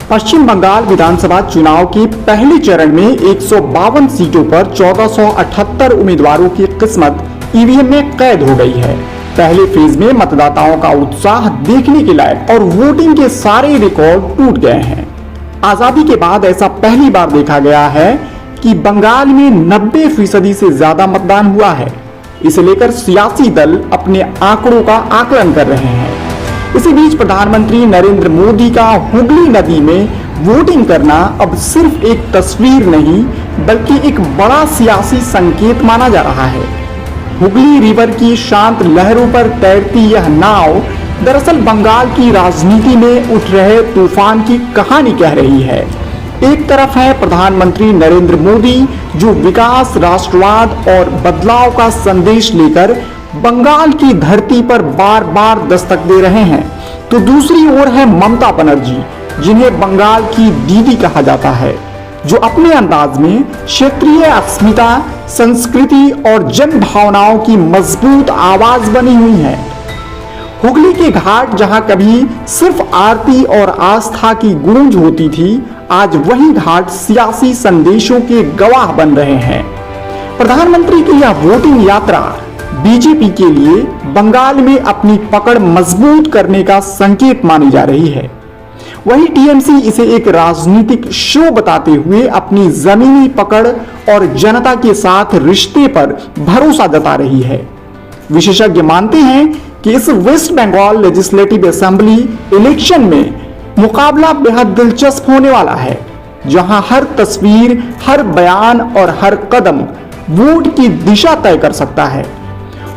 पश्चिम बंगाल विधानसभा चुनाव के पहले चरण में 152 सीटों पर 1478 उम्मीदवारों की किस्मत ईवीएम में कैद हो गई है। पहले फेज में मतदाताओं का उत्साह देखने के लायक और वोटिंग के सारे रिकॉर्ड टूट गए हैं। आजादी के बाद ऐसा पहली बार देखा गया है कि बंगाल में 90% से ज्यादा मतदान हुआ है। इसे लेकर सियासी दल अपने आंकड़ों का आकलन कर रहे हैं। इसी बीच प्रधानमंत्री नरेंद्र मोदी का हुगली नदी में वोटिंग करना अब सिर्फ एक तस्वीर नहीं बल्कि एक बड़ा सियासी संकेत माना जा रहा है। हुगली रिवर की शांत लहरों पर तैरती यह नाव दरअसल बंगाल की राजनीति में उठ रहे तूफान की कहानी कह रही है। एक तरफ है प्रधानमंत्री नरेंद्र मोदी जो विकास, राष्ट्रवाद और बदलाव का संदेश लेकर बंगाल की धरती पर बार बार दस्तक दे रहे हैं, तो दूसरी ओर है ममता बनर्जी जिन्हें बंगाल की दीदी कहा जाता है, जो अपने अंदाज में क्षेत्रीय अस्मिता, संस्कृति और जन भावनाओं की मजबूत आवाज बनी हुई है। हुगली के घाट जहां कभी सिर्फ आरती और आस्था की गूंज होती थी, आज वही घाट सियासी संदेशों के गवाह बन रहे हैं। प्रधानमंत्री की यह वोटिंग यात्रा बीजेपी के लिए बंगाल में अपनी पकड़ मजबूत करने का संकेत मानी जा रही है। वहीं टीएमसी इसे एक राजनीतिक शो बताते हुए अपनी जमीनी पकड़ और जनता के साथ रिश्ते पर भरोसा जता रही है। विशेषज्ञ मानते हैं कि इस West Bengal legislative assembly election में मुकाबला बेहद दिलचस्प होने वाला है, जहां हर तस्वीर, हर बयान और हर कदम वोट की दिशा तय कर सकता है।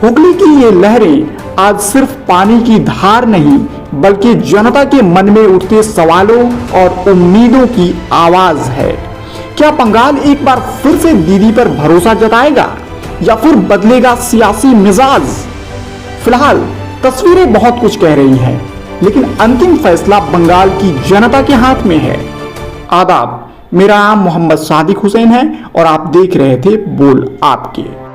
हुगली की ये लहरें आज सिर्फ पानी की धार नहीं बल्कि जनता के मन में उठते सवालों और उम्मीदों की आवाज है। क्या बंगाल एक बार फिर से दीदी पर भरोसा जताएगा या फिर बदलेगा सियासी मिजाज? फिलहाल तस्वीरें बहुत कुछ कह रही हैं, लेकिन अंतिम फैसला बंगाल की जनता के हाथ में है। आदाब, मेरा नाम मोहम्मद सादिक हुसैन है और आप देख रहे थे बोल आपके।